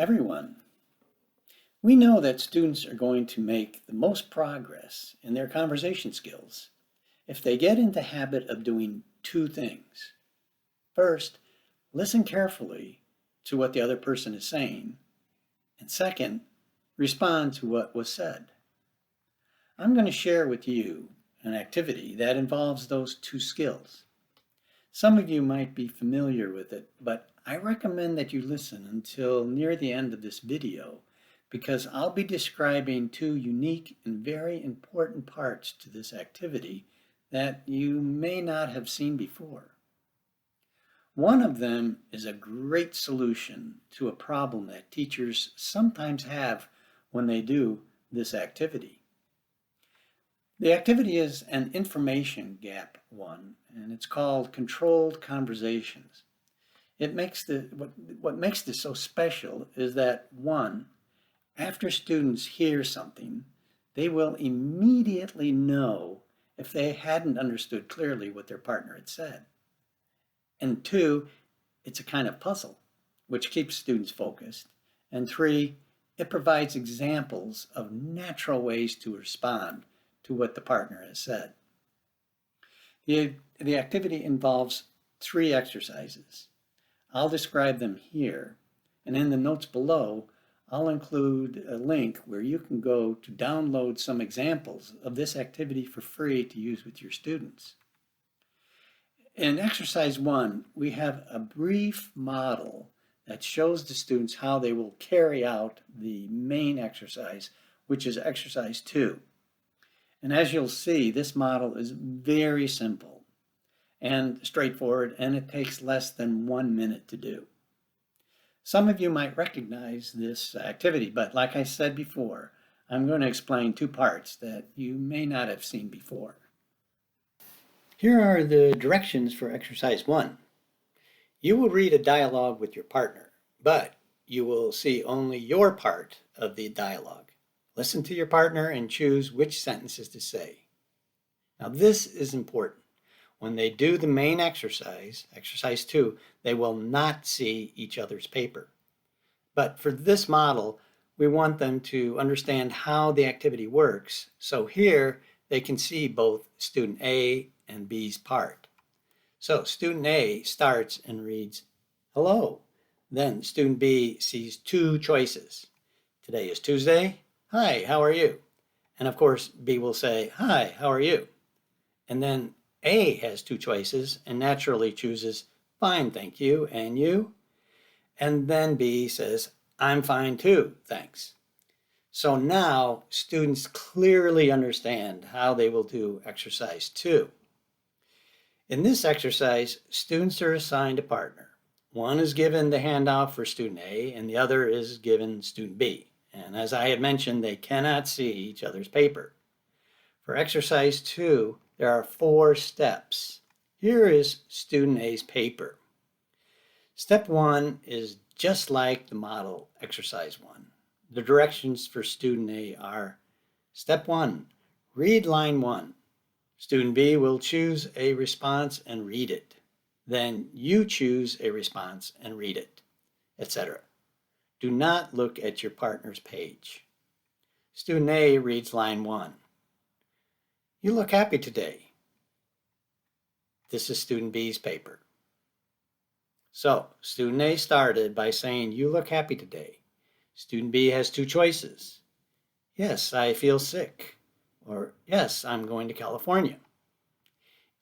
everyone. We know that students are going to make the most progress in their conversation skills if they get in the habit of doing two things. First, listen carefully to what the other person is saying, and second, respond to what was said. I'm going to share with you an activity that involves those two skills. Some of you might be familiar with it, but I recommend that you listen until near the end of this video because I'll be describing two unique and very important parts to this activity that you may not have seen before. One of them is a great solution to a problem that teachers sometimes have when they do this activity. The activity is an information gap one, and it's called controlled conversations. What makes this so special is that one, after students hear something, they will immediately know if they hadn't understood clearly what their partner had said. And two, it's a kind of puzzle, which keeps students focused. And three, it provides examples of natural ways to respond to what the partner has said. The activity involves three exercises. I'll describe them here, and in the notes below, I'll include a link where you can go to download some examples of this activity for free to use with your students. In exercise 1, we have a brief model that shows the students how they will carry out the main exercise, which is exercise 2. And as you'll see, this model is very simple and straightforward, and it takes less than 1 minute to do. Some of you might recognize this activity, but like I said before, I'm going to explain two parts that you may not have seen before. Here are the directions for exercise 1. You will read a dialogue with your partner, but you will see only your part of the dialogue. Listen to your partner and choose which sentences to say. Now this is important. When they do the main exercise, exercise 2, they will not see each other's paper. But for this model, we want them to understand how the activity works. So here they can see both student A and B's part. So student A starts and reads, "Hello." Then student B sees two choices. Today is Tuesday. "Hi, how are you?" And of course, B will say, "Hi, how are you?" And then A has two choices and naturally chooses, "Fine, thank you, and you?" And then B says, "I'm fine too, thanks." So now students clearly understand how they will do exercise 2. In this exercise, students are assigned a partner. One is given the handout for student A and the other is given student B. And as I had mentioned, they cannot see each other's paper. For exercise 2, there are 4 steps. Here is student A's paper. Step 1 is just like the model exercise 1. The directions for student A are: step 1, read line 1. Student B will choose a response and read it. Then you choose a response and read it, etc. Do not look at your partner's page. Student A reads line 1. "You look happy today." This is student B's paper. So, student A started by saying, "You look happy today." Student B has two choices. "Yes, I feel sick," or "Yes, I'm going to California."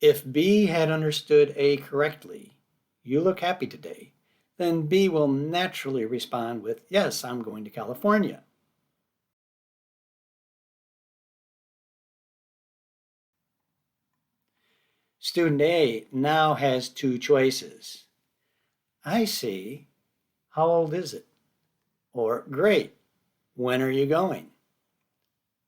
If B had understood A correctly, "You look happy today," then B will naturally respond with, "Yes, I'm going to California." Student A now has two choices. "I see. How old is it?" Or, "Great. When are you going?"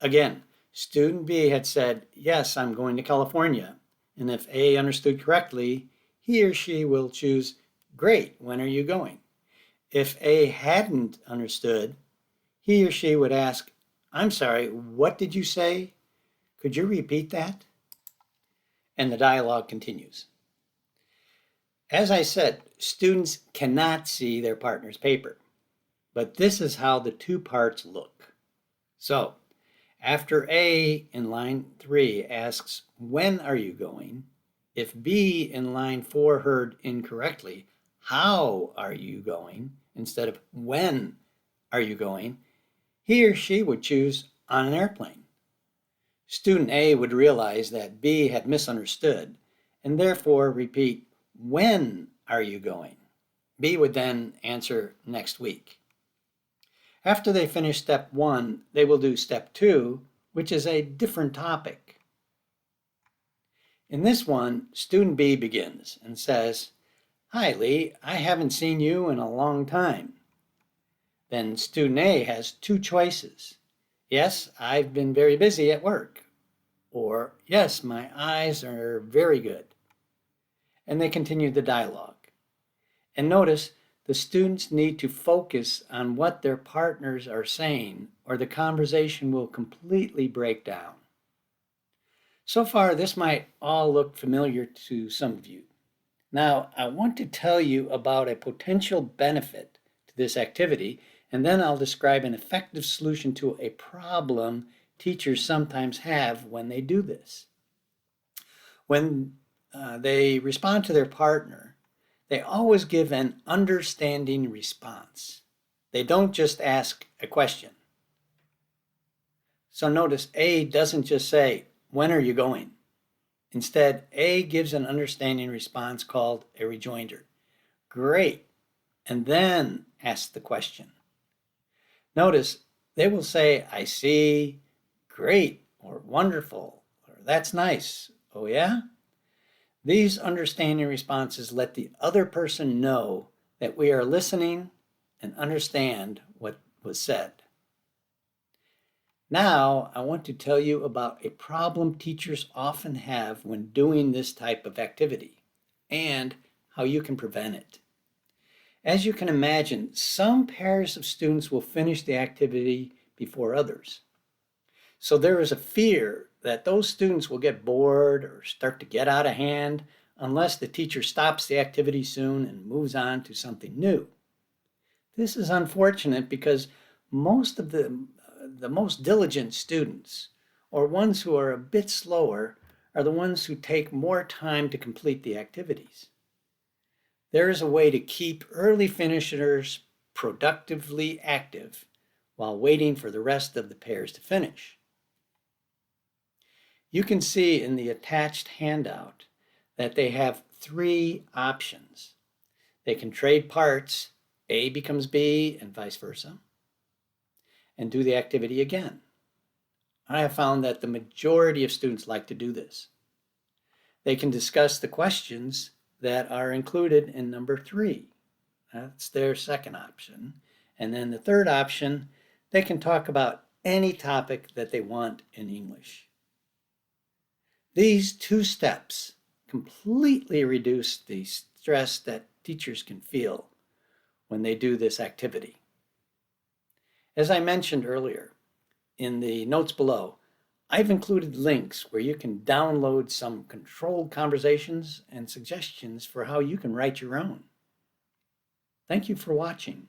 Again, student B had said, "Yes, I'm going to California." And if A understood correctly, he or she will choose, "Great. When are you going?" If A hadn't understood, he or she would ask, "I'm sorry, what did you say? Could you repeat that?" And the dialogue continues. As I said, students cannot see their partner's paper. but this is how the two parts look. So, after A in line 3 asks, when are you going? If B in line 4 heard incorrectly, how are you going? Instead of when are you going? He or she would choose on an airplane. Student A would realize that B had misunderstood and therefore repeat, when are you going? B would then answer next week. After they finish step 1, they will do step 2, which is a different topic. In this one, student B begins and says, "Hi Lee, I haven't seen you in a long time." Then student A has two choices. "Yes, I've been very busy at work." Or, "Yes, my eyes are very good." And they continue the dialogue. And notice the students need to focus on what their partners are saying, or the conversation will completely break down. So far, this might all look familiar to some of you. Now, I want to tell you about a potential benefit to this activity, and then I'll describe an effective solution to a problem teachers sometimes have when they do this. When they respond to their partner, they always give an understanding response. They don't just ask a question. So notice A doesn't just say, "When are you going?" Instead, A gives an understanding response called a rejoinder. "Great," and then asks the question. Notice they will say, "I see," "Great," or "Wonderful," or "That's nice," "Oh yeah?" These understanding responses let the other person know that we are listening and understand what was said. Now, I want to tell you about a problem teachers often have when doing this type of activity and how you can prevent it. As you can imagine, some pairs of students will finish the activity before others. So there is a fear that those students will get bored or start to get out of hand unless the teacher stops the activity soon and moves on to something new. This is unfortunate because most of the most diligent students, or ones who are a bit slower, are the ones who take more time to complete the activities. There is a way to keep early finishers productively active while waiting for the rest of the pairs to finish. You can see in the attached handout that they have 3 options. They can trade parts, A becomes B and vice versa, and do the activity again. I have found that the majority of students like to do this. They can discuss the questions that are included in number 3. That's their second option. And then the third option, they can talk about any topic that they want in English. These 2 steps completely reduce the stress that teachers can feel when they do this activity. As I mentioned earlier, in the notes below, I've included links where you can download some controlled conversations and suggestions for how you can write your own. Thank you for watching.